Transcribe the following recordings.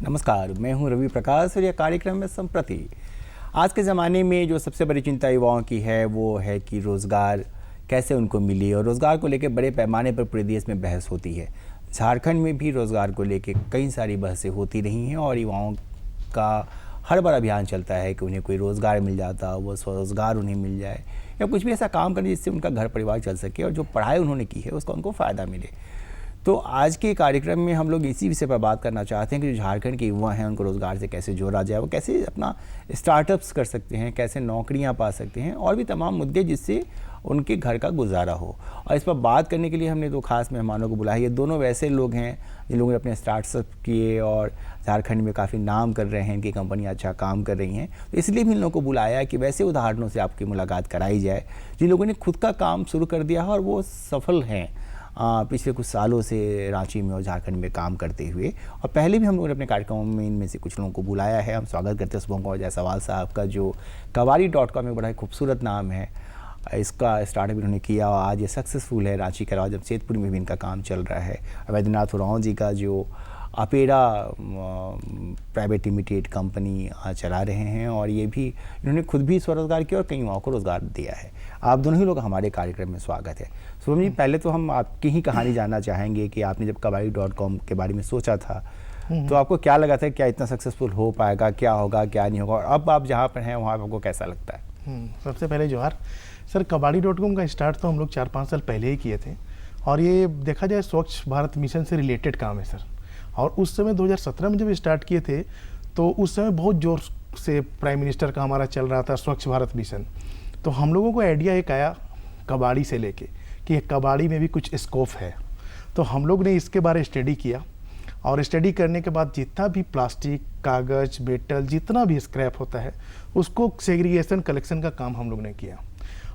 नमस्कार, मैं हूं रवि प्रकाश और यह कार्यक्रम में संप्रति। आज के ज़माने में जो सबसे बड़ी चिंता युवाओं की है वो है कि रोज़गार कैसे उनको मिले, और रोज़गार को लेकर बड़े पैमाने पर पूरे देश में बहस होती है। झारखंड में भी रोज़गार को लेकर कई सारी बहसें होती रही हैं और युवाओं का हर बार अभियान चलता है कि उन्हें कोई रोज़गार मिल जाता, वो स्वरोज़गार उन्हें मिल जाए या कुछ भी ऐसा काम करें जिससे उनका घर परिवार चल सके और जो पढ़ाई उन्होंने की है उसका उनको फ़ायदा मिले। तो आज के कार्यक्रम में हम लोग इसी विषय पर बात करना चाहते हैं कि जो झारखंड के युवा हैं उनको रोज़गार से कैसे जोड़ा जाए, वो कैसे अपना स्टार्टअप्स कर सकते हैं, कैसे नौकरियां पा सकते हैं और भी तमाम मुद्दे जिससे उनके घर का गुजारा हो। और इस पर बात करने के लिए हमने दो खास मेहमानों को बुलाया। ये दोनों वैसे लोग हैं जिन लोगों ने अपने स्टार्टअप किए और झारखंड में काफ़ी नाम कर रहे हैं, इनकी कंपनियाँ अच्छा काम कर रही हैं। तो इसलिए भी इन लोगों को बुलाया कि वैसे उदाहरणों से आपकी मुलाकात कराई जाए जिन लोगों ने खुद का काम शुरू कर दिया है और वो सफल हैं पिछले कुछ सालों से रांची में और झारखंड में काम करते हुए। और पहले भी हम लोगों ने अपने कार्यक्रमों में इनमें से कुछ लोगों को बुलाया है। हम स्वागत करते हैं शुभम जायसवाल साहब का, जो कबाड़ी.com एक बड़ा ही खूबसूरत नाम है। इसका स्टार्टअप इन्होंने किया और आज ये सक्सेसफुल है। रांची के अलावा जमशेदपुर में भी इनका काम चल रहा है। वैद्यनाथ उरांव जी का जो अपेरा प्राइवेट लिमिटेड कंपनी चला रहे हैं और ये भी इन्होंने खुद भी स्वरोजगार किया और कई युवाओं को रोज़गार दिया है। आप दोनों ही लोग हमारे कार्यक्रम में स्वागत है। शुभम जी, पहले तो हम आपकी ही कहानी जानना चाहेंगे कि आपने जब कबाड़ी.com के बारे में सोचा था तो आपको क्या लगा था, क्या इतना सक्सेसफुल हो पाएगा, क्या होगा क्या नहीं होगा, और अब आप जहाँ पर हैं वहाँ आपको कैसा लगता है? सबसे पहले जोहार सर। कबाड़ी.com का स्टार्ट तो हम लोग 4-5 साल पहले ही किए थे और ये देखा जाए स्वच्छ भारत मिशन से रिलेटेड काम है सर। और उस समय 2017 में जब स्टार्ट किए थे तो उस समय बहुत जोर से प्राइम मिनिस्टर का हमारा चल रहा था स्वच्छ भारत मिशन। तो हम लोगों को आइडिया एक आया कबाड़ी से लेके कि कबाड़ी में भी कुछ स्कोप है। तो हम लोग ने इसके बारे में स्टडी किया और स्टडी करने के बाद जितना भी प्लास्टिक, कागज़, मेटल, जितना भी स्क्रैप होता है उसको सेग्रीगेशन कलेक्शन का काम हम लोग ने किया।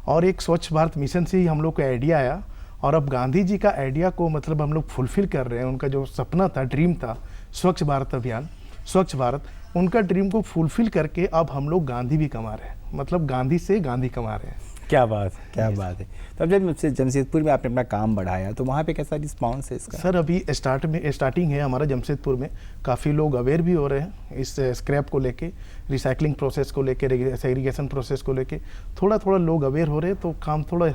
और एक स्वच्छ भारत मिशन से ही हम लोग को आइडिया आया और अब गांधी जी का आइडिया को मतलब हम लोग फुलफिल कर रहे हैं। उनका जो सपना था, ड्रीम था, स्वच्छ भारत अभियान, स्वच्छ भारत, उनका ड्रीम को फुलफिल करके अब हम लोग गांधी भी कमा रहे हैं, मतलब गांधी से गांधी कमा रहे हैं। क्या बात है, क्या बात है। तो अब जब जमशेदपुर में आपने अपना काम बढ़ाया तो वहाँ पे कैसा रिस्पांस है इसका? सर अभी स्टार्टिंग है हमारा जमशेदपुर में। काफ़ी लोग अवेयर भी हो रहे हैं इस स्क्रैप को लेके, रिसाइकलिंग प्रोसेस को लेके, सेग्रीगेशन प्रोसेस को लेके थोड़ा थोड़ा लोग अवेयर हो रहे हैं, तो काम थोड़ा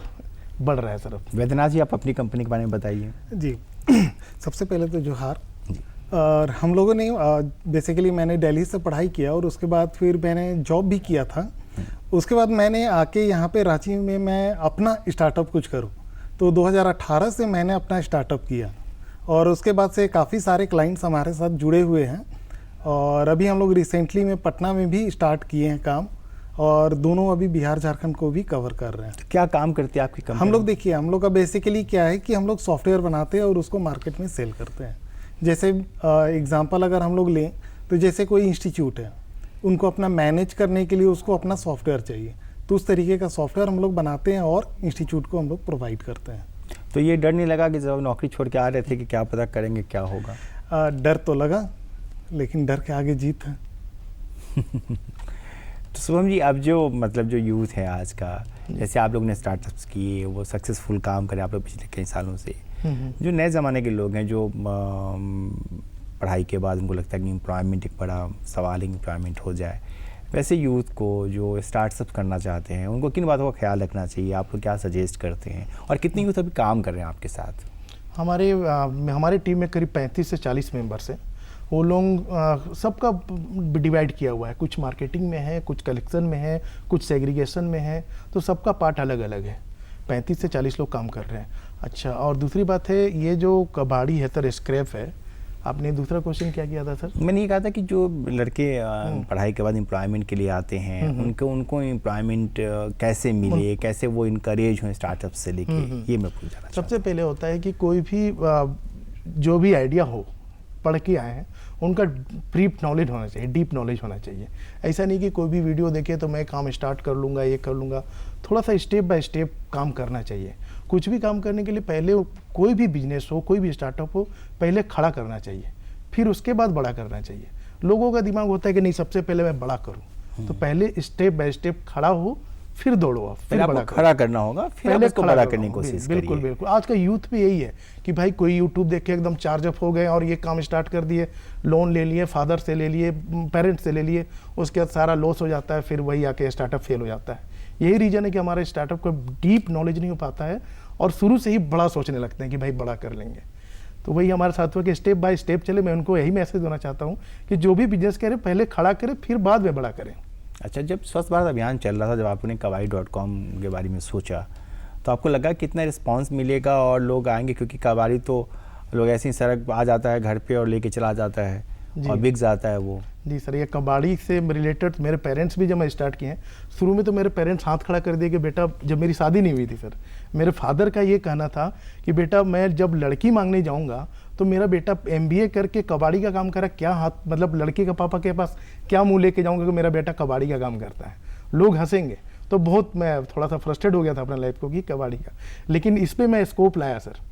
बढ़ रहा है सर। वैद्यनाथ जी, आप अपनी कंपनी के बारे में बताइए। जी सबसे पहले तो जोहार। और हम लोगों ने बेसिकली मैंने दिल्ली से पढ़ाई किया और उसके बाद फिर मैंने जॉब भी किया था। उसके बाद मैंने आके यहाँ पे रांची में मैं अपना स्टार्टअप कुछ करूँ, तो 2018 से मैंने अपना स्टार्टअप किया और उसके बाद से काफ़ी सारे क्लाइंट्स हमारे साथ जुड़े हुए हैं। और अभी हम लोग रिसेंटली में पटना में भी स्टार्ट किए हैं काम और दोनों अभी बिहार झारखंड को भी कवर कर रहे हैं। तो क्या काम करते हैं आपकी कंपनी? हम लोग देखिए, हम लोग का बेसिकली क्या है कि हम लोग सॉफ्टवेयर बनाते हैं और उसको मार्केट में सेल करते हैं। जैसे एग्जांपल अगर हम लोग लें तो जैसे कोई इंस्टीट्यूट है, उनको अपना मैनेज करने के लिए उसको अपना सॉफ्टवेयर चाहिए, तो उस तरीके का सॉफ्टवेयर हम लोग बनाते हैं और इंस्टीट्यूट को हम लोग प्रोवाइड करते हैं। तो ये डर नहीं लगा कि जब नौकरी छोड़ के आ रहे थे कि क्या पता करेंगे क्या होगा? डर तो लगा, लेकिन डर के आगे जीत है। तो शुभम जी, अब जो मतलब जो यूथ है आज का, जैसे आप लोग ने स्टार्टअप्स किए, वो सक्सेसफुल काम करे आप लोग पिछले कई सालों से, जो नए ज़माने के लोग हैं जो पढ़ाई के बाद उनको लगता है कि एम्प्लॉयमेंट एक बड़ा सवाल है, एम्प्लॉयमेंट हो जाए, वैसे यूथ को जो स्टार्टअप करना चाहते हैं उनको किन बातों का ख्याल रखना चाहिए? आप लोग क्या सजेस्ट करते हैं और कितने यूथ अभी काम कर रहे हैं आपके साथ? हमारे टीम में करीब 35 से 40 मेंबर्स हैं। वो लोग सबका डिवाइड किया हुआ है, कुछ मार्केटिंग में है, कुछ कलेक्शन में है, कुछ सेग्रीगेशन में है, तो सबका पार्ट अलग अलग है। 35 से 40 लोग काम कर रहे हैं। अच्छा, और दूसरी बात है, ये जो कबाड़ी है सर, स्क्रैप है। आपने दूसरा क्वेश्चन क्या किया था सर? मैंने ये कहा था कि जो लड़के पढ़ाई के बाद एम्प्लॉयमेंट के लिए आते हैं उनको एम्प्लॉयमेंट कैसे मिले, कैसे वो इनकरेज हो स्टार्टअप से लेके, ये मैं पूछना चाहता हूं। सबसे पहले होता है कि कोई भी जो भी आइडिया हो, पढ़ के आए हैं, उनका ब्रीफ नॉलेज होना चाहिए, डीप नॉलेज होना चाहिए। ऐसा नहीं कि कोई भी वीडियो देखे तो मैं काम स्टार्ट कर लूँगा, ये कर लूँगा। थोड़ा सा स्टेप बाय स्टेप काम करना चाहिए। कुछ भी काम करने के लिए पहले कोई भी बिजनेस हो, कोई भी स्टार्टअप हो, पहले खड़ा करना चाहिए, फिर उसके बाद बड़ा करना चाहिए। लोगों का दिमाग होता है कि नहीं, सबसे पहले मैं बड़ा करूँ, तो पहले स्टेप बाय स्टेप खड़ा हो, फिर दौड़ो आप, पहले फिर आपको बड़ा करो। खड़ा करना होगा, फिर आप पहले उसको खड़ा बड़ा करो। करने की कोशिश बिल्कुल करिए। बिल्कुल, आज का यूथ भी यही है कि भाई कोई यूट्यूब देख के एकदम चार्ज अप हो गए और ये काम स्टार्ट कर दिए, लोन ले लिए, फादर से ले लिए, पेरेंट्स से ले लिए, उसके बाद सारा लॉस हो जाता है, फिर वही आके स्टार्टअप फेल हो जाता है। यही रीजन है कि हमारे स्टार्टअप को डीप नॉलेज नहीं हो पाता है और शुरू से ही बड़ा सोचने लगते हैं कि भाई बड़ा कर लेंगे। तो वही हमारे साथ हुआ कि स्टेप बाय स्टेप चले। मैं उनको यही मैसेज देना चाहता हूँ कि जो भी बिजनेस करें पहले खड़ा करें, फिर बाद में बड़ा करें। अच्छा, जब स्वच्छ भारत अभियान चल रहा था, जब आपने कबाड़ी.com के बारे में सोचा, तो आपको लगा कितना रिस्पांस मिलेगा और लोग आएंगे? क्योंकि कबाड़ी तो लोग ऐसे ही सड़क आ जाता है घर पे और लेके चला जाता है और बिक जाता है वो। जी सर, ये कबाड़ी से रिलेटेड मेरे पेरेंट्स भी जब मैं स्टार्ट किए हैं, शुरू में तो मेरे पेरेंट्स हाथ खड़ा कर दिए कि बेटा, जब मेरी शादी नहीं हुई थी सर, मेरे फादर का ये कहना था कि बेटा मैं जब लड़की मांगने जाऊंगा तो मेरा बेटा MBA करके कबाड़ी का काम करा, क्या हाथ मतलब लड़के का पापा के पास क्या मुंह लेके जाऊंगा कि मेरा बेटा कबाड़ी का काम करता है, लोग हंसेंगे। तो बहुत मैं थोड़ा सा फ्रस्ट्रेट हो गया था अपने लाइफ को कि कबाड़ी का, लेकिन इस पर मैं स्कोप लाया सर।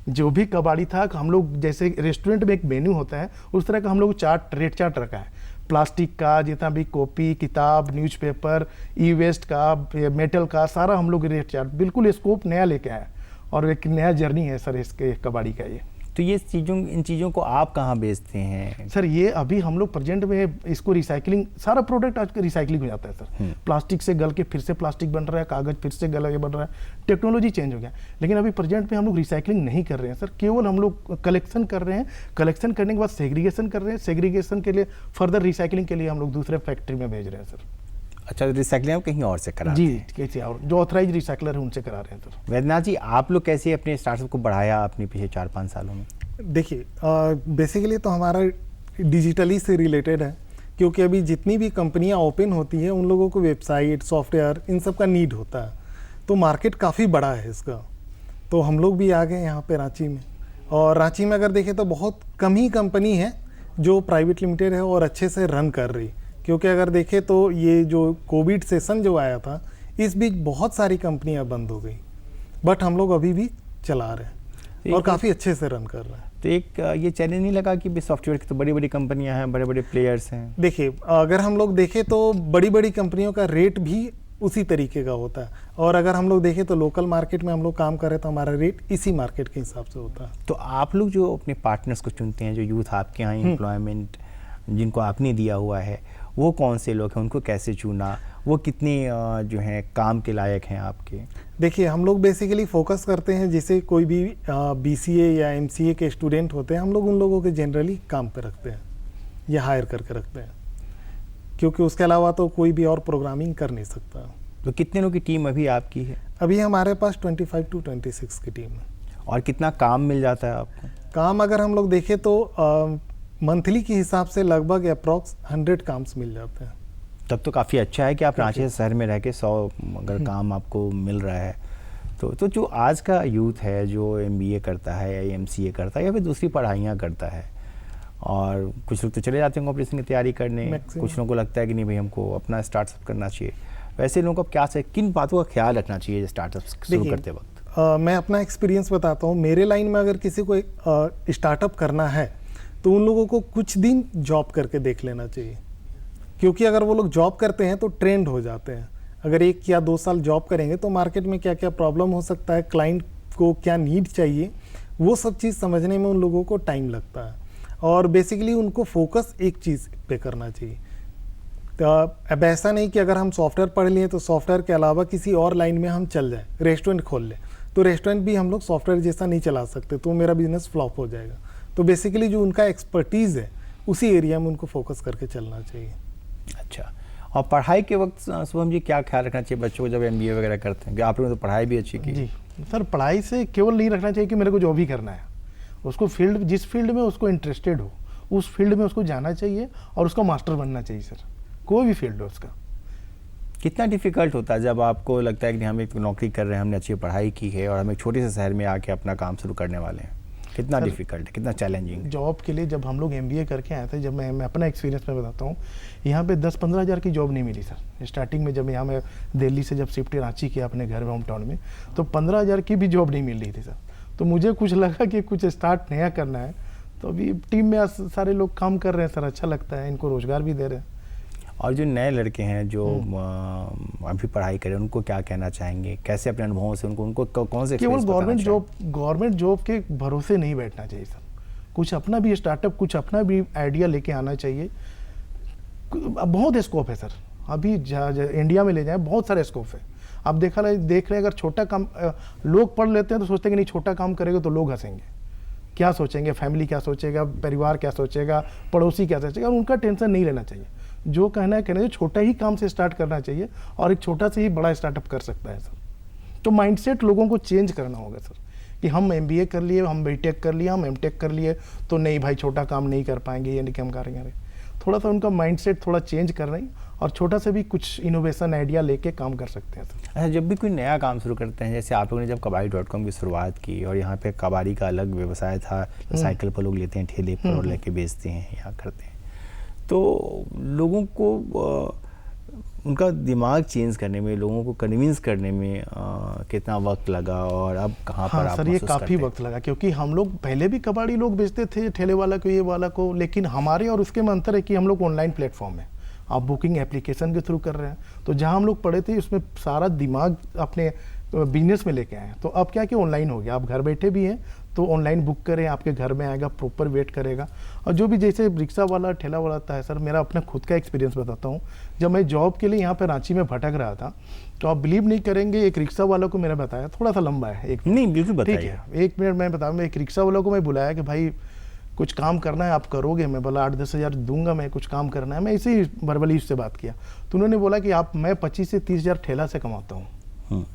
जो भी कबाड़ी था, हम लोग जैसे रेस्टोरेंट में एक मेन्यू होता है उस तरह का हम लोग रेट चार्ट रखा है। प्लास्टिक का जितना भी कॉपी, किताब, न्यूज़पेपर, ई वेस्ट का, मेटल का, सारा हम लोग रेट चार्ट, बिल्कुल स्कोप नया लेके आए और एक नया जर्नी है सर इसके कबाड़ी का। ये तो ये इन चीज़ों को आप कहाँ बेचते हैं? सर ये अभी हम लोग प्रेजेंट में इसको रिसाइकलिंग, सारा प्रोडक्ट आज का रिसाइकलिंग हो जाता है सर। प्लास्टिक से गल के फिर से प्लास्टिक बन रहा है, कागज फिर से गल के बन रहा है, टेक्नोलॉजी चेंज हो गया। लेकिन अभी प्रेजेंट में हम लोग रिसाइकलिंग नहीं कर रहे हैं सर, केवल हम लोग कलेक्शन कर रहे हैं। कलेक्शन करने के बाद सेग्रीगेशन कर रहे हैं, सेग्रीगेशन के लिए फर्दर रिसाइकलिंग के लिए हम लोग दूसरे फैक्ट्री में भेज रहे हैं सर। अच्छा, रिसाइकलिंग आप कहीं और से करा? जी, कैसे और जो ऑथराइज रिसाइकलर है उनसे करा रहे हैं सर। वैद्यनाथ जी, आप लोग कैसे अपने स्टार्टअप को बढ़ाया अपने पिछले 4-5 सालों में? देखिए, बेसिकली तो हमारा डिजिटली से रिलेटेड है, क्योंकि अभी जितनी भी कंपनियां ओपन होती हैं उन लोगों को वेबसाइट, सॉफ्टवेयर, इन सब का नीड होता है। तो मार्केट काफ़ी बड़ा है इसका। तो हम लोग भी आ गए यहाँ पे रांची में, और रांची में अगर देखें तो बहुत कम ही कंपनी है जो प्राइवेट लिमिटेड है और अच्छे से रन कर रही। क्योंकि अगर देखें तो ये जो कोविड सेशन जो आया था, इस बीच बहुत सारी कंपनियां बंद हो गई, बट हम लोग अभी भी चला रहे हैं और काफ़ी अच्छे से रन कर रहे हैं। तो एक ये चैलेंज नहीं लगा कि सॉफ्टवेयर की तो बड़ी बड़ी कंपनियां हैं, बड़े बड़े प्लेयर्स हैं? देखिए, अगर हम लोग देखें तो बड़ी बड़ी कंपनियों का रेट भी उसी तरीके का होता है, और अगर हम लोग देखें तो लोकल मार्केट में हम लोग काम करें तो हमारा रेट इसी मार्केट के हिसाब से होता है। तो आप लोग जो अपने पार्टनर्स को चुनते हैं, जो यूथ आपके यहाँ एम्प्लॉयमेंट जिनको आपने दिया हुआ है, वो कौन से लोग हैं? उनको कैसे चुना? वो कितने जो हैं काम के लायक हैं आपके? देखिए, हम लोग बेसिकली फोकस करते हैं, जैसे कोई भी BCA या MCA के स्टूडेंट होते हैं, हम लोग उन लोगों के जनरली काम पे रखते हैं या हायर करके रखते हैं, क्योंकि उसके अलावा तो कोई भी और प्रोग्रामिंग कर नहीं सकता। तो कितने लोगों की टीम अभी आपकी है? अभी हमारे पास 25 to 26 की टीम है। और कितना काम मिल जाता है आपको? काम अगर हम लोग देखें तो मंथली के हिसाब से लगभग अप्रॉक्स 100 काम्स मिल जाते हैं। तब तो काफ़ी अच्छा है कि आप रांची शहर में रह के 100 अगर काम आपको मिल रहा है तो जो आज का यूथ है जो MBA करता है या MCA करता है या फिर दूसरी पढ़ाइयाँ करता है, और कुछ लोग तो चले जाते हैं कॉम्पिटिशन की तैयारी करने, कुछ लोगों को लगता है कि नहीं भाई हमको अपना स्टार्टअप करना चाहिए, वैसे लोगों को क्या से किन बातों का ख्याल रखना चाहिए स्टार्टअप शुरू करते वक्त? मैं अपना एक्सपीरियंस बताता हूँ। मेरे लाइन में अगर किसी को स्टार्टअप करना है तो उन लोगों को कुछ दिन जॉब करके देख लेना चाहिए, क्योंकि अगर वो लोग जॉब करते हैं तो ट्रेंड हो जाते हैं। अगर 1 या 2 साल जॉब करेंगे तो मार्केट में क्या क्या प्रॉब्लम हो सकता है, क्लाइंट को क्या नीड चाहिए, वो सब चीज़ समझने में उन लोगों को टाइम लगता है। और बेसिकली उनको फोकस एक चीज़ पे करना चाहिए। तो अब ऐसा नहीं कि अगर हम सॉफ्टवेयर पढ़ लिए तो सॉफ्टवेयर के अलावा किसी और लाइन में हम चल जाएं, रेस्टोरेंट खोल लें, तो रेस्टोरेंट भी हम लोग सॉफ्टवेयर जैसा नहीं चला सकते, तो मेरा बिजनेस फ्लॉप हो जाएगा। तो बेसिकली जो उनका एक्सपर्टीज़ है उसी एरिया में उनको फोकस करके चलना चाहिए। अच्छा, और पढ़ाई के वक्त शुभम जी क्या ख्याल रखना चाहिए बच्चों को जब MBA वगैरह करते हैं? कि आप लोगों ने तो पढ़ाई भी अच्छी की। जी सर, पढ़ाई से केवल नहीं रखना चाहिए कि मेरे को जॉब ही करना है। उसको फील्ड, जिस फील्ड में उसको इंटरेस्टेड हो उस फील्ड में उसको जाना चाहिए और उसका मास्टर बनना चाहिए सर, कोई भी फील्ड हो उसका। कितना डिफिकल्ट होता है जब आपको लगता है कि हम एक नौकरी कर रहे हैं, हमने अच्छी पढ़ाई की है और हम एक छोटे से शहर में आके अपना काम शुरू करने वाले हैं? कितना डिफिकल्ट है, कितना चैलेंजिंग? जॉब के लिए जब हम लोग MBA करके आए थे, जब मैं अपना एक्सपीरियंस में बताता हूँ, यहाँ पे 10-15 हज़ार की जॉब नहीं मिली सर स्टार्टिंग में। जब यहाँ मैं दिल्ली से जब शिफ्ट रांची किया अपने घर में, होम टाउन में, तो 15 हज़ार की भी जॉब नहीं मिल रही थी सर। तो मुझे कुछ लगा कि कुछ स्टार्ट नया करना है, तो अभी टीम में सारे लोग काम कर रहे हैं सर, अच्छा लगता है, इनको रोजगार भी दे रहे हैं। और जो नए लड़के हैं जो अभी पढ़ाई करें, उनको क्या कहना चाहेंगे, कैसे अपने अनुभवों से उनको कौन से केवल experience बताना गवर्नमेंट जॉब के भरोसे नहीं बैठना चाहिए सर। कुछ अपना भी स्टार्टअप, कुछ अपना भी आइडिया लेके आना चाहिए। बहुत स्कोप है सर, अभी इंडिया में ले जाए बहुत सारे स्कोप है। आप देख रहे हैं अगर छोटा काम लोग पढ़ लेते हैं तो सोचते हैं कि नहीं छोटा काम करेंगे तो लोग हंसेंगे, क्या सोचेंगे, फैमिली क्या सोचेगा, परिवार क्या सोचेगा, पड़ोसी क्या सोचेगा, उनका टेंशन नहीं लेना चाहिए। जो कहना है कहना चाहिए, छोटा ही काम से स्टार्ट करना चाहिए और एक छोटा से ही बड़ा स्टार्टअप कर सकता है सर। तो माइंडसेट लोगों को चेंज करना होगा सर कि हम MBA कर लिए, हम BTech कर लिया, हम MTech कर लिए तो नहीं भाई छोटा काम नहीं कर पाएंगे, ये नहीं काम करेंगे। थोड़ा सा उनका माइंडसेट थोड़ा चेंज कर रही और छोटा से भी कुछ इनोवेशन आइडिया लेके काम कर सकते हैं सर। अच्छा, जब भी कोई नया काम शुरू करते हैं, जैसे आप लोगों ने जब कबाड़ी.com की शुरुआत की और यहाँ पे कबाड़ी का अलग व्यवसाय था, साइकिल पर लोग लेते हैं, ठेले पर और लेके बेचते हैं, यहाँ करते हैं, तो लोगों को उनका दिमाग चेंज करने में, लोगों को कन्विंस करने में कितना वक्त लगा और अब कहाँ पर आप सर ये काफ़ी वक्त लगा, क्योंकि हम लोग पहले भी कबाड़ी लोग बेचते थे, ठेले वाला को, ये वाला को, लेकिन हमारे और उसके में अंतर है कि हम लोग ऑनलाइन प्लेटफॉर्म है, आप बुकिंग एप्लीकेशन के थ्रू कर रहे हैं। तो जहाँ हम लोग पढ़े थे उसमें सारा दिमाग अपने बिजनेस में लेके आए। तो अब क्या कि ऑनलाइन हो गया, आप घर बैठे भी हैं तो ऑनलाइन बुक करें, आपके घर में आएगा, प्रॉपर वेट करेगा। और जो भी जैसे रिक्शा वाला, ठेला वाला आता है सर, मेरा अपना खुद का एक्सपीरियंस बताता हूँ। जब मैं जॉब के लिए यहाँ पे रांची में भटक रहा था तो आप बिलीव नहीं करेंगे, एक रिक्शा वाला को मैंने बताया, थोड़ा सा लंबा है, एक नहीं बिल्कुल ठीक बताइए। है, 1 मिनट मैं बताऊँ। मैं एक रिक्शा वाला को मैं बुलाया कि भाई कुछ काम करना है, आप करोगे? मैं बोला 8-10 हज़ार दूंगा, मैं कुछ काम करना है। मैं इसी वर्बली उससे बात किया तो उन्होंने बोला कि मैं 25 से 30 हज़ार ठेला से कमाता हूँ,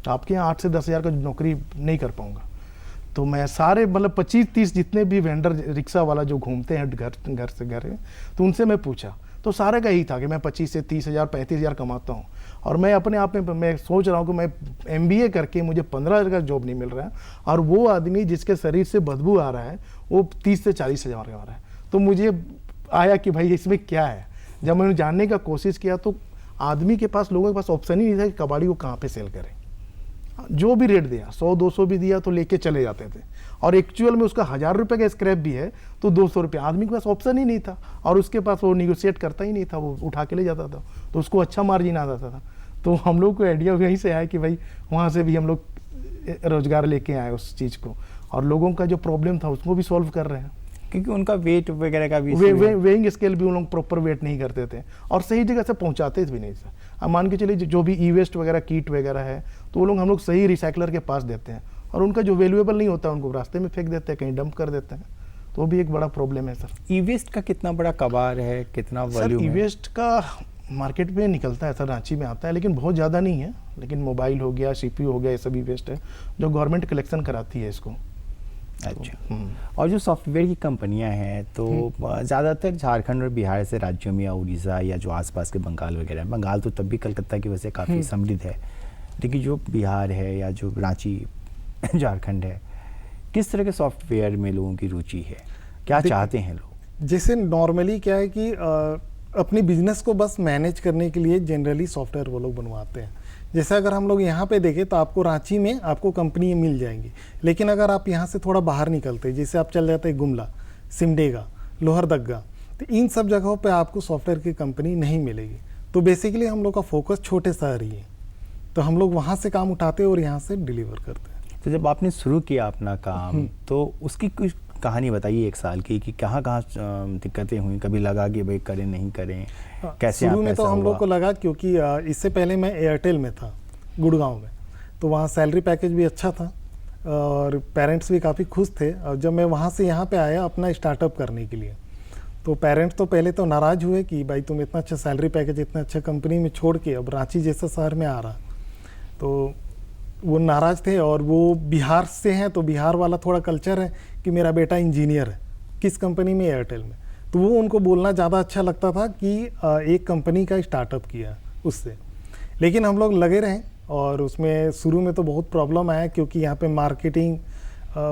आपके यहाँ 8 से 10 हज़ार का नौकरी नहीं कर पाऊंगा। तो मैं सारे मतलब 25-30 जितने भी वेंडर रिक्शा वाला जो घूमते हैं घर से घर, तो उनसे मैं पूछा तो सारे का यही था कि मैं 25 से 30 हज़ार 35 हज़ार कमाता हूँ। और मैं अपने आप में मैं सोच रहा हूँ कि मैं MBA करके मुझे 15 हज़ार का जॉब नहीं मिल रहा है और वो आदमी जिसके शरीर से बदबू आ रहा है वो 30 से 40 हज़ार कमा रहा है। तो मुझे आया कि भाई इसमें क्या है। जब मैंने जानने का कोशिश किया तो आदमी के पास, लोगों के पास ऑप्शन ही नहीं था कि कबाड़ी को कहाँ पे सेल करें। जो भी रेट दिया, 100-200 भी दिया तो लेके चले जाते थे, और एक्चुअल में उसका 1000 रुपये का स्क्रैप भी है तो 200 रुपये। आदमी के पास ऑप्शन ही नहीं था और उसके पास वो निगोशिएट करता ही नहीं था, वो उठा के ले जाता था, तो उसको अच्छा मार्जिन आ जाता था। तो हम लोग को आइडिया यहीं से आया कि भाई वहाँ से भी हम लोग रोजगार लेके आए उस चीज़ को, और लोगों का जो प्रॉब्लम था उसको भी सॉल्व कर रहे हैं, क्योंकि उनका वेट वगैरह का भी वेइंग स्केल भी उन लोग प्रॉपर वेट नहीं करते थे और सही जगह से पहुंचाते भी नहीं सर। अब मान के चलिए जो भी ई वेस्ट वगैरह, कीट वगैरह है, तो वो लोग हम लोग सही रिसाइकलर के पास देते हैं और उनका जो वैल्यूएबल नहीं होता उनको रास्ते में फेंक देते हैं, कहीं डंप कर देते हैं, तो वो भी एक बड़ा प्रॉब्लम है सर। ई वेस्ट का कितना बड़ा कबाड़ है, कितना वॉल्यूम है? ई वेस्ट का मार्केट में निकलता है सर, रांची में आता है, लेकिन बहुत ज़्यादा नहीं है। लेकिन मोबाइल हो गया, CPU हो गया, ये सभी वेस्ट है जो गवर्नमेंट कलेक्शन कराती है इसको। अच्छा, और जो सॉफ्टवेयर की कंपनियां हैं तो ज़्यादातर झारखंड और बिहार से राज्यों में, या उड़ीसा या जो आसपास के बंगाल वगैरह, बंगाल तो तब भी कलकत्ता की वजह से काफ़ी समृद्ध है, लेकिन जो बिहार है या जो रांची झारखंड है, किस तरह के सॉफ्टवेयर में लोगों की रुचि है, क्या चाहते हैं लोग? जैसे नॉर्मली क्या है कि अपने बिजनेस को बस मैनेज करने के लिए जनरली सॉफ्टवेयर वो लोग बनवाते हैं। जैसे अगर हम लोग यहाँ पे देखें तो आपको रांची में आपको कंपनी मिल जाएंगी, लेकिन अगर आप यहाँ से थोड़ा बाहर निकलते हैं, जैसे आप चल जाते हैं गुमला, सिमडेगा, लोहरदगा, तो इन सब जगहों पे आपको सॉफ्टवेयर की कंपनी नहीं मिलेगी। तो बेसिकली हम लोग का फोकस छोटे शहर ही है, तो हम लोग वहाँ से काम उठाते हैं और यहाँ से डिलीवर करते हैं। तो जब आपने शुरू किया अपना काम तो उसकी कुछ कहानी बताइए 1 साल की, कि कहाँ दिक्कतें हुई, कभी लगा कि भाई करें नहीं करें, कैसे? शुरू में तो हम लोग को लगा, क्योंकि इससे पहले मैं एयरटेल में था गुड़गांव में, तो वहाँ सैलरी पैकेज भी अच्छा था और पेरेंट्स भी काफ़ी खुश थे। और जब मैं वहाँ से यहाँ पे आया अपना स्टार्टअप करने के लिए, तो पेरेंट्स तो पहले तो नाराज़ हुए कि भाई तुम इतना अच्छा सैलरी पैकेज, इतना अच्छा कंपनी में छोड़ के अब रांची जैसा शहर में आ रहा, तो वो नाराज़ थे। और वो बिहार से हैं तो बिहार वाला थोड़ा कल्चर है कि मेरा बेटा इंजीनियर है, किस कंपनी में? एयरटेल में। तो वो उनको बोलना ज़्यादा अच्छा लगता था कि एक कंपनी का स्टार्टअप किया उससे। लेकिन हम लोग लगे रहे और उसमें शुरू में तो बहुत प्रॉब्लम आया, क्योंकि यहाँ पे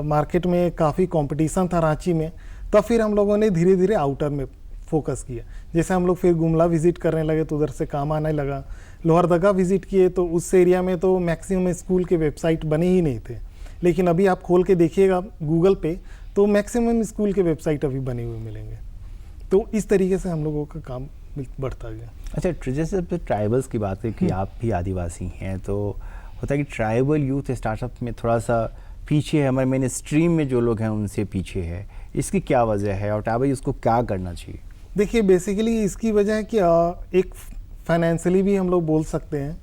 मार्केट में काफ़ी कंपटीशन था रांची में। तब फिर हम लोगों ने धीरे धीरे आउटर में फोकस किया। जैसे हम लोग फिर गुमला विज़िट करने लगे तो उधर से काम आने लगा, लोहरदगा विज़िट किए तो उस एरिया में तो मैक्सिमम स्कूल के वेबसाइट बने ही नहीं थे, लेकिन अभी आप खोल के देखिएगा गूगल पे तो मैक्सिमम स्कूल के वेबसाइट अभी बने हुए मिलेंगे। तो इस तरीके से हम लोगों का काम बढ़ता गया। अच्छा, जैसे ट्राइबल्स की बात है कि आप भी आदिवासी हैं, तो होता है कि ट्राइबल यूथ स्टार्टअप में थोड़ा सा पीछे है, हमारे मेन स्ट्रीम में जो लोग हैं उनसे पीछे है, इसकी क्या वजह है और ट्राइबल उसको क्या करना चाहिए? देखिए बेसिकली इसकी वजह है कि एक फाइनेंशियली भी हम लोग बोल सकते हैं,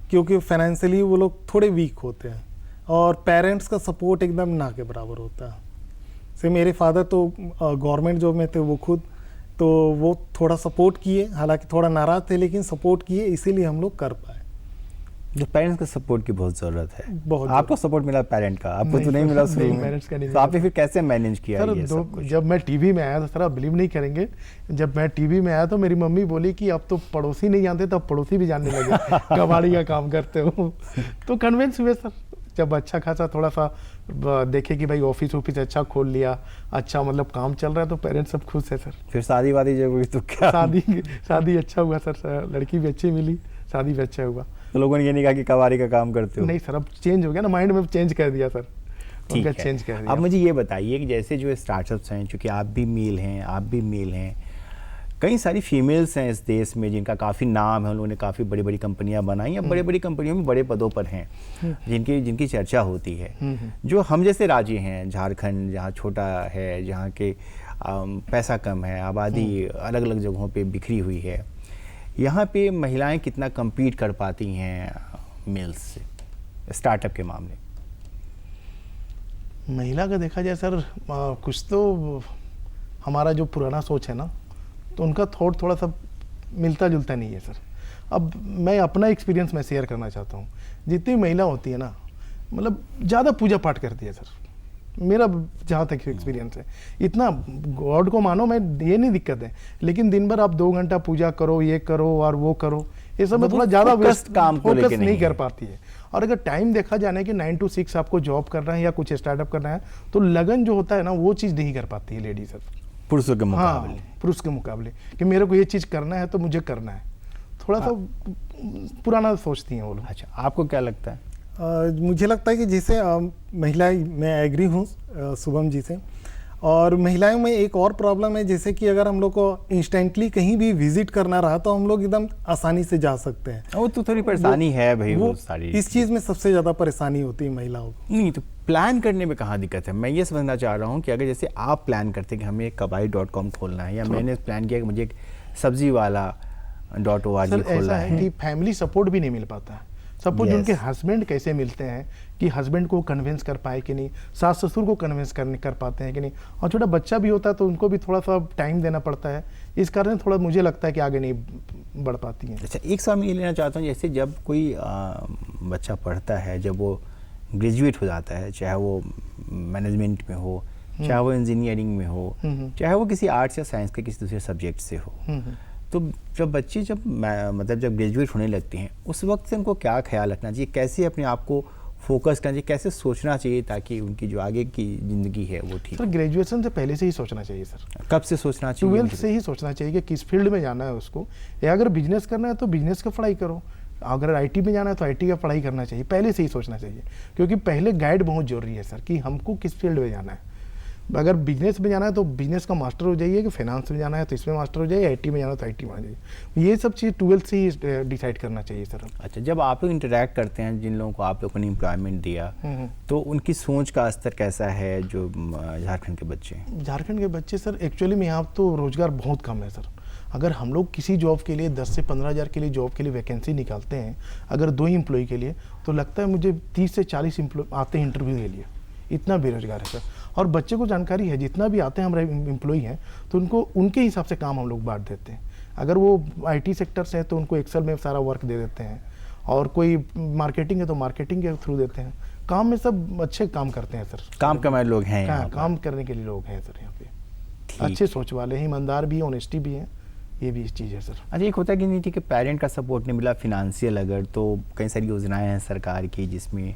क्योंकि फाइनेंशियली वो लोग थोड़े वीक होते हैं और पेरेंट्स का सपोर्ट एकदम ना के बराबर होता है। से मेरे फादर तो गवर्नमेंट जॉब में थे वो खुद, तो वो थोड़ा सपोर्ट किए, हालांकि थोड़ा नाराज़ थे लेकिन सपोर्ट किए, इसीलिए हम लोग कर पाए। जो पेरेंट्स के सपोर्ट की बहुत ज़रूरत है। बहुत आपको सपोर्ट मिला पेरेंट का, आपको तो नहीं मिला शुरू में, तो आपने फिर कैसे मैनेज किया ये सब कुछ? जब मैं टीवी में आया तो सर आप बिलीव नहीं करेंगे, जब मैं टीवी में आया तो मेरी मम्मी बोली कि अब तो पड़ोसी नहीं जानते, तब पड़ोसी भी जानने लगे कबाड़ी का काम करते हो। तो कन्विंस हुए सर, जब अच्छा खासा थोड़ा सा देखे कि भाई ऑफिस अच्छा खोल लिया, अच्छा मतलब काम चल रहा है, तो पेरेंट्स सब खुश है सर। फिर शादी वादी जब हुई तो क्या? शादी अच्छा हुआ सर, लड़की भी अच्छी मिली, शादी भी अच्छा हुआ। तो लोगों ने ये नहीं कहा कि कबाड़ी का काम करते हो? नहीं सर, अब चेंज हो गया ना, माइंड में चेंज कर दिया सर, ठीक है। चेंज कर दिया। अब मुझे ये बताइए कि जैसे जो स्टार्टअप्स हैं, चूँकि आप भी मेल हैं, आप भी मेल हैं, कई सारी फीमेल्स हैं इस देश में जिनका काफ़ी नाम है, उन लोगों ने काफ़ी बड़ी बड़ी कंपनियां बनाई या बड़ी बड़ी कंपनियों में बड़े पदों पर हैं, जिनकी चर्चा होती है। जो हम जैसे राज्य हैं, झारखंड जहाँ छोटा है, जहाँ के पैसा कम है, आबादी अलग अलग जगहों पे बिखरी हुई है, यहाँ पे महिलाएं कितना compete कर पाती हैं मेल्स से स्टार्टअप के मामले? महिला का देखा जाए सर, कुछ तो हमारा जो पुराना सोच है ना, तो उनका थॉट थोड़ा सा मिलता जुलता नहीं है सर। अब मैं अपना एक्सपीरियंस मैं शेयर करना चाहता हूँ। जितनी महिला होती है ना, मतलब ज़्यादा पूजा पाठ करती है सर, मेरा जहाँ तक एक्सपीरियंस है। इतना गॉड को मानो, मैं ये नहीं दिक्कत है, लेकिन दिन भर आप 2 घंटा पूजा करो, ये करो और वो करो, ये सब में थोड़ा ज़्यादा फोकस नहीं कर पाती है। और अगर टाइम देखा जाने कि 9 to 6 आपको जॉब करना है या कुछ स्टार्टअप करना है, तो लगन जो होता है ना, वो चीज़ नहीं कर पाती है लेडी सर, पुरुषों के मुकाबले। हाँ, पुरुष के मुकाबले, कि मेरे को ये चीज़ करना है तो मुझे करना है, थोड़ा सा पुराना सोचती हैं वो लोग। अच्छा, आपको क्या लगता है? मुझे लगता है कि जैसे महिलाएं, मैं एग्री हूँ शुभम जी से, और महिलाओं में एक और प्रॉब्लम है, जैसे कि अगर हम लोग को इंस्टेंटली कहीं भी विजिट करना रहा तो हम लोग एकदम आसानी से जा सकते हैं। वो तो थोड़ी परेशानी है भाई, वो सारी इस चीज़ में सबसे ज़्यादा परेशानी होती है महिलाओं को। नहीं, तो प्लान करने में कहाँ दिक्कत है? मैं ये समझना चाह रहा हूँ कि अगर जैसे आप प्लान करते हैं कि हमें kabadi.com खोलना है, या मैंने प्लान किया कि मुझे एक सब्जी वाला .org खोलना ऐसा है है कि फैमिली सपोर्ट भी नहीं मिल पाता है। सपोज उनके हस्बैंड कैसे मिलते हैं कि हस्बैंड को कन्विंस कर पाए कि नहीं, सास ससुर को कन्विंस कर पाते हैं कि नहीं, और छोटा बच्चा भी होता है तो उनको भी थोड़ा सा टाइम देना पड़ता है, इस कारण थोड़ा मुझे लगता है कि आगे नहीं बढ़ पाती हैं। अच्छा, एक सवाल मैं ये लेना चाहता हूँ, जैसे जब कोई बच्चा पढ़ता है, जब वो ग्रेजुएट हो जाता है, चाहे वो मैनेजमेंट में हो, चाहे वो इंजीनियरिंग में हो, चाहे वो किसी आर्ट्स या साइंस के किसी दूसरे सब्जेक्ट से हो, तो जब बच्चे मतलब जब ग्रेजुएट होने लगते हैं, उस वक्त से उनको क्या ख्याल रखना चाहिए, कैसे अपने आप को फोकस करना चाहिए, कैसे सोचना चाहिए ताकि उनकी जो आगे की ज़िंदगी है वो ठीक? सर ग्रेजुएशन से पहले से ही सोचना चाहिए सर। कब से सोचना चाहिए? 12th से ही सोचना चाहिए कि किस फील्ड में जाना है उसको, या अगर बिजनेस करना है तो बिजनेस का पढ़ाई करो, अगर आईटी में जाना है तो आईटी का पढ़ाई करना चाहिए, पहले से ही सोचना चाहिए, क्योंकि पहले गाइड बहुत जरूरी है सर कि हमको किस फील्ड में जाना है। अगर बिजनेस में जाना है तो बिजनेस का मास्टर हो जाइए, कि फाइनेंस में जाना है तो इसमें मास्टर हो जाइए, आईटी में जाना है तो आईटी में आ जाइए। ये सब चीज़ 12th से ही डिसाइड करना चाहिए सर। अच्छा, जब आप लोग इंटरेक्ट करते हैं, जिन लोगों को आप लोगों ने एम्प्लॉयमेंट दिया, तो उनकी सोच का स्तर कैसा है जो झारखंड के बच्चे हैं? झारखंड के बच्चे सर एक्चुअली में यहाँ तो रोजगार बहुत कम है सर। अगर हम लोग किसी जॉब के लिए 10 से 15 हज़ार के लिए जॉब के लिए वैकेंसी निकालते हैं, अगर 2 एम्प्लॉय के लिए, तो लगता है मुझे 30 से 40 आते हैं इंटरव्यू के लिए, इतना बेरोजगार है सर। और बच्चे को जानकारी है, जितना भी आते हैं हमारे एम्प्लॉय हैं तो उनको उनके हिसाब से काम हम लोग बांट देते हैं। अगर वो आईटी सेक्टर से है तो उनको एक्सेल में सारा वर्क दे देते हैं, और कोई मार्केटिंग है तो मार्केटिंग के थ्रू देते हैं। काम में सब अच्छे काम करते हैं सर, काम कमाए लोग हैं, काम करने के लिए लोग हैं सर यहाँ पे, अच्छे सोच वाले हैं, ईमानदार भी हैं, ऑनेस्टी भी हैं, ये भी चीज़ है सर। अच्छा, एक होता है कि नहीं, ठीक है, पेरेंट का सपोर्ट नहीं मिला फिनेंशियल, अगर तो कई सारी योजनाएं हैं सरकार की जिसमें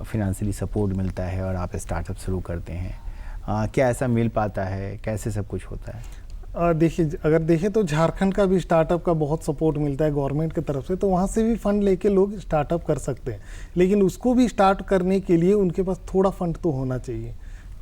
फिनेंशियली सपोर्ट मिलता है और आप स्टार्टअप शुरू करते हैं, क्या ऐसा मिल पाता है, कैसे सब कुछ होता है? देखिए, अगर देखें तो झारखंड का भी स्टार्टअप का बहुत सपोर्ट मिलता है गवर्नमेंट की तरफ से, तो वहाँ से भी फंड लेके लोग स्टार्टअप कर सकते हैं, लेकिन उसको भी स्टार्ट करने के लिए उनके पास थोड़ा फंड तो होना चाहिए,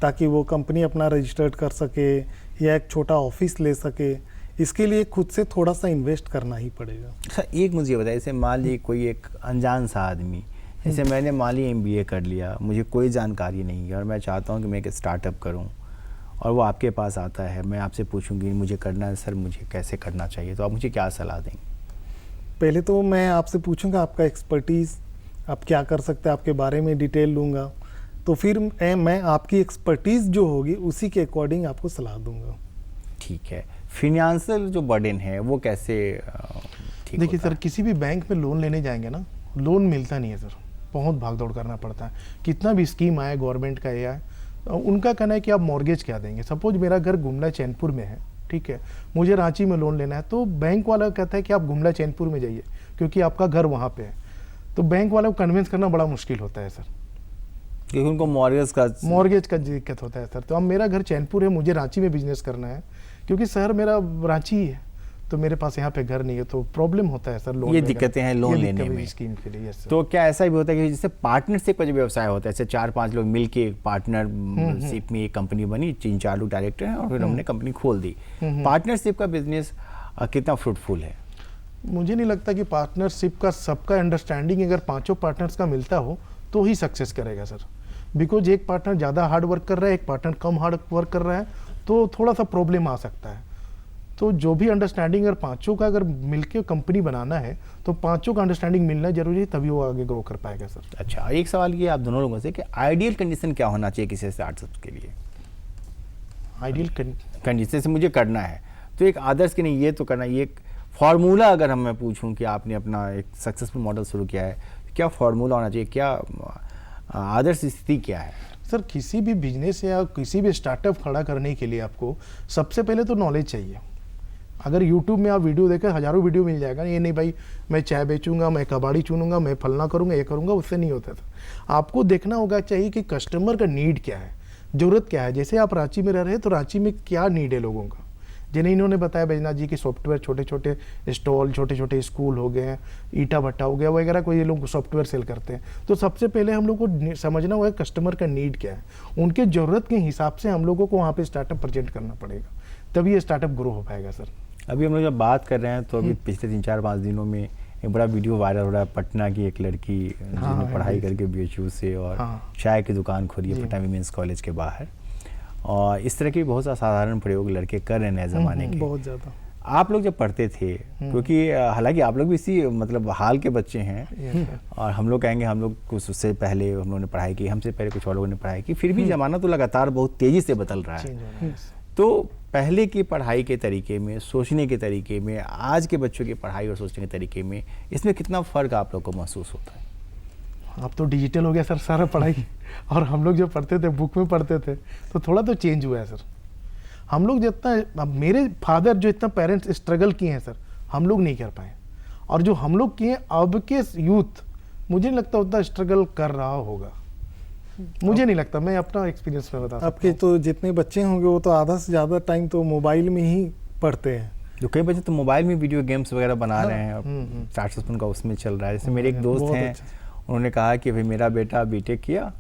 ताकि वो कंपनी अपना रजिस्टर्ड कर सके या एक छोटा ऑफिस ले सके इसके लिए खुद से थोड़ा सा इन्वेस्ट करना ही पड़ेगा। अच्छा, एक मुझे बताइए, जैसे मान ली कोई एक अनजान सा आदमी, जैसे मैंने मान ली MBA कर लिया, मुझे कोई जानकारी नहीं है और मैं चाहता हूँ कि मैं एक स्टार्टअप करूँ, और वो आपके पास आता है, मैं आपसे पूछूंगी मुझे करना है सर, मुझे कैसे करना चाहिए, तो आप मुझे क्या सलाह देंगे? पहले तो मैं आपसे पूछूंगा आपका एक्सपर्टीज़, आप क्या कर सकते हैं, आपके बारे में डिटेल लूँगा, तो फिर मैं आपकी एक्सपर्टीज़ जो होगी उसी के अकॉर्डिंग आपको सलाह दूंगा। ठीक है। फिनेंशियल जो बर्डन है वो कैसे ठीक देखिए होता सर, किसी भी बैंक में लोन लेने जाएंगे ना, लोन मिलता नहीं है सर, बहुत भाग दौड़ करना पड़ता है। कितना भी स्कीम आए गवर्नमेंट का, ये आए, उनका कहना है कि आप मॉर्गेज क्या देंगे। सपोज मेरा घर गुमला चैनपुर में है, ठीक है, मुझे रांची में लोन लेना है, तो बैंक वाला कहता है कि आप गुमला चैनपुर में जाइए क्योंकि आपका घर वहाँ पे है। तो बैंक वाले को कन्विंस करना बड़ा मुश्किल होता है सर, क्योंकि उनको मॉर्गेज का दिक्कत होता है सर। तो अब मेरा घर चैनपुर है, मुझे रांची में बिजनेस करना है क्योंकि शहर मेरा रांची ही है, तो मेरे पास यहाँ पे घर नहीं है, तो प्रॉब्म होता है सर लोन। ये दिक्कतें हैं लोन लेने में स्कीम के लिए। Yes sir. तो क्या ऐसा भी होता है कि जैसे पार्टनरशिप का जो व्यवसाय होता है, जैसे 4-5 लोग मिलके एक पार्टनरशिप में एक कंपनी बनी, 3-4 लोग डायरेक्टर हैं और फिर हमने कंपनी खोल दी, पार्टनरशिप का बिजनेस कितना फ्रूटफुल है? मुझे नहीं लगता कि पार्टनरशिप का सबका अंडरस्टैंडिंग अगर पांचों पार्टनर्स का मिलता हो तो ही सक्सेस करेगा सर। बिकॉज एक पार्टनर ज़्यादा हार्ड वर्क कर रहा है, एक पार्टनर कम हार्ड वर्क कर रहा है, तो थोड़ा सा प्रॉब्लम आ सकता है। तो जो भी अंडरस्टैंडिंग अगर पांचों का अगर मिलके कंपनी बनाना है तो पांचों का अंडरस्टैंडिंग मिलना जरूरी है, तभी वो आगे ग्रो कर पाएगा सर। अच्छा, एक सवाल ये आप दोनों लोगों से कि आइडियल कंडीशन क्या होना चाहिए किसी स्टार्टअप के लिए? आइडियल कंडीशन से मुझे करना है तो एक आदर्श की नहीं, ये तो करना, ये एक फार्मूला अगर मैं पूछूं कि आपने अपना एक सक्सेसफुल मॉडल शुरू किया है, क्या फार्मूला होना चाहिए, क्या आदर्श स्थिति क्या है? सर, किसी भी बिजनेस या किसी भी स्टार्टअप खड़ा करने के लिए आपको सबसे पहले तो नॉलेज चाहिए। अगर YouTube में आप वीडियो देखें, हज़ारों वीडियो मिल जाएगा, ये नहीं भाई मैं चाय बेचूंगा, मैं कबाड़ी चुनूंगा, मैं फलना करूंगा, ये करूंगा, उससे नहीं होता था। आपको देखना होगा चाहिए कि कस्टमर का नीड क्या है, ज़रूरत क्या है। जैसे आप रांची में रह रहे हैं तो रांची में क्या नीड है लोगों का, जिन्हें इन्होंने बताया बैजनाथ जी की सॉफ्टवेयर, छोटे छोटे स्टॉल, छोटे छोटे स्कूल हो गए, ईटा भट्टा हो गया वगैरह, कोई ये लोग सॉफ्टवेयर सेल करते हैं। तो सबसे पहले हम लोग को समझना होगा कस्टमर का नीड क्या है, उनके ज़रूरत के हिसाब से हम लोगों को वहाँ पे स्टार्टअप प्रेजेंट करना पड़ेगा, तभी ये स्टार्टअप ग्रो हो पाएगा सर। अभी हम लोग जब बात कर रहे हैं तो अभी पिछले 3-4-5 दिनों में एक बड़ा वीडियो वायरल हो रहा है, पटना की एक लड़की जिसने पढ़ाई करके BHU से और चाय की दुकान खोली है पटना वीमेंस कॉलेज के बाहर, और इस तरह के बहुत साधारण प्रयोग लड़के कर रहे हैं नए ज़माने के। बहुत ज़्यादा। आप लोग जब पढ़ते थे, क्योंकि हालांकि आप लोग भी इसी मतलब हाल के बच्चे हैं और हम लोग कहेंगे हम लोग कुछ उससे पहले हम लोगों ने पढ़ाई की, हमसे पहले कुछ और लोगों ने पढ़ाई की, फिर भी ज़माना तो लगातार बहुत तेज़ी से बदल रहा है। तो पहले की पढ़ाई के तरीके में, सोचने के तरीके में, आज के बच्चों की पढ़ाई और सोचने के तरीके में, इसमें कितना फ़र्क आप लोग को महसूस होता है? अब तो डिजिटल हो गया सर सारा पढ़ाई और हम लोग जो पढ़ते थे बुक में पढ़ते थे तो थोड़ा तो चेंज हुआ है सर। हम लोग जितना, अब मेरे फादर जो इतना पेरेंट्स स्ट्रगल किए हैं सर, हम लोग नहीं कर पाए, और जो हम लोग किए अब के यूथ, मुझे नहीं लगता उतना स्ट्रगल कर रहा होगा, मुझे नहीं लगता। मैं अपना एक्सपीरियंस में बता सकता हूं। आपके तो जितने बच्चे होंगे वो तो आधा से ज़्यादा टाइम तो मोबाइल में ही पढ़ते हैं। जो कई बच्चे तो मोबाइल में वीडियो गेम्स वगैरह बना रहे हैं, स्टार्टअप उनका उसमें चल रहा है। जैसे मेरे एक दोस्त हैं, उन्होंने कहा कि भाई मेरा बेटा बीटेक किया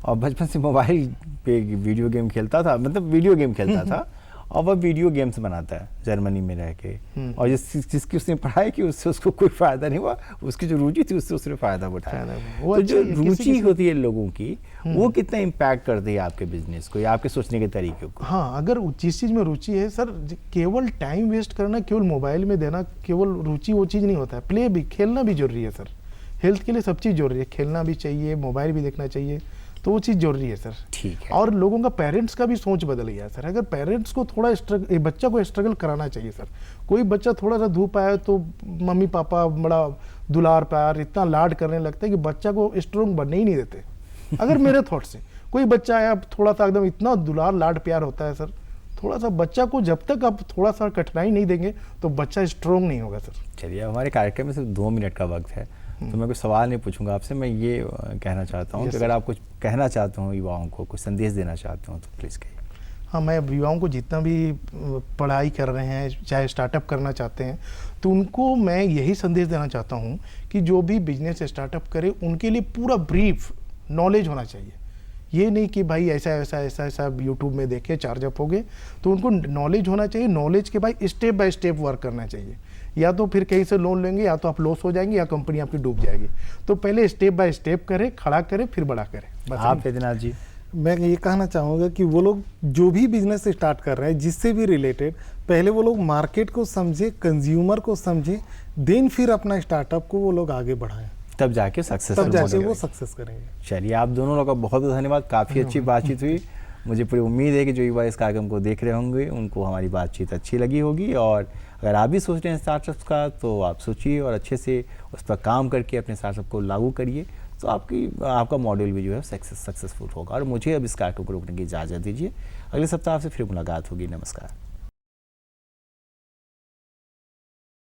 और बचपन से मोबाइल पे वीडियो गेम खेलता था, मतलब वीडियो गेम खेलता था और वह वीडियो गेम्स बनाता है जर्मनी में रह के, और जिसकी उसने पढ़ाई की उससे उसको कोई फ़ायदा नहीं हुआ, उसकी जो रुचि थी उससे उसने फ़ायदा उठाया। तो जो रुचि होती है लोगों की, वो कितना इम्पैक्ट करती है आपके बिजनेस को या आपके सोचने के तरीके को? हाँ, अगर जिस चीज़ में रुचि है सर, केवल टाइम वेस्ट करना, केवल मोबाइल में देना, केवल रुचि वो चीज़ नहीं होता है। प्ले भी, खेलना भी जरूरी है सर, हेल्थ के लिए सब चीज़ जरूरी है, खेलना भी चाहिए, मोबाइल भी देखना चाहिए, तो वो चीज़ जरूरी है सर। ठीक है। और लोगों का, पेरेंट्स का भी सोच बदल गया सर। अगर पेरेंट्स को थोड़ा बच्चा को स्ट्रगल कराना चाहिए सर। कोई बच्चा थोड़ा सा धूप आया तो मम्मी पापा बड़ा दुलार प्यार, इतना लाड करने लगता है कि बच्चा को स्ट्रॉन्ग बनने ही नहीं देते। अगर मेरे थॉट से कोई बच्चा आया थोड़ा सा एकदम इतना दुलार लाड प्यार होता है सर, थोड़ा सा बच्चा को जब तक आप थोड़ा सा कठिनाई नहीं देंगे तो बच्चा स्ट्रॉन्ग नहीं होगा सर। चलिए, हमारे कार्यक्रम में सिर्फ 2 मिनट का वक्त है, तो मैं कुछ सवाल नहीं पूछूंगा आपसे। मैं ये कहना चाहता हूँ कि अगर आप कुछ कहना चाहते हो युवाओं को, कुछ संदेश देना चाहते हो तो प्लीज़ कहिए। हाँ, मैं युवाओं को जितना भी पढ़ाई कर रहे हैं, चाहे स्टार्टअप करना चाहते हैं, तो उनको मैं यही संदेश देना चाहता हूँ कि जो भी बिजनेस स्टार्टअप करे उनके लिए पूरा ब्रीफ नॉलेज होना चाहिए ये नहीं कि भाई ऐसा ऐसा ऐसा ऐसा यूट्यूब में देखे चार्जअप हो गए। तो उनको नॉलेज होना चाहिए, नॉलेज के भाई स्टेप बाय स्टेप वर्क करना चाहिए। या तो फिर कहीं से लोन लेंगे, या तो आप लॉस हो जाएंगे, या कंपनी आपकी डूब जाएगी। तो पहले स्टेप बाय स्टेप करें, खड़ा करें, फिर बड़ा करें। बस आप वैद्यनाथ जी? मैं ये कहना चाहूँगा कि वो लोग जो भी बिजनेस स्टार्ट कर रहे हैं, जिससे भी रिलेटेड, पहले वो लोग मार्केट को समझे, कंज्यूमर को समझे, देन फिर अपना स्टार्टअप को वो लोग आगे बढ़ाएं, तब जाके सक्सेस, तब जाके वो सक्सेस करेंगे। चलिए, आप दोनों लोगों का बहुत बहुत धन्यवाद। काफ़ी अच्छी बातचीत हुई। मुझे पूरी उम्मीद है कि जो युवा इस कार्यक्रम को देख रहे होंगे उनको हमारी बातचीत अच्छी लगी होगी। और अगर आप भी सोच रहे हैं स्टार्टअप्स का, तो आप सोचिए और अच्छे से उस पर काम करके अपने स्टार्टअप को लागू करिए, तो आपका मॉडल भी जो है सक्सेसफुल होगा। और मुझे अब इस कार्यक्रम को रोकने की इजाज़त दीजिए। अगले सप्ताह आपसे फिर मुलाकात होगी। नमस्कार।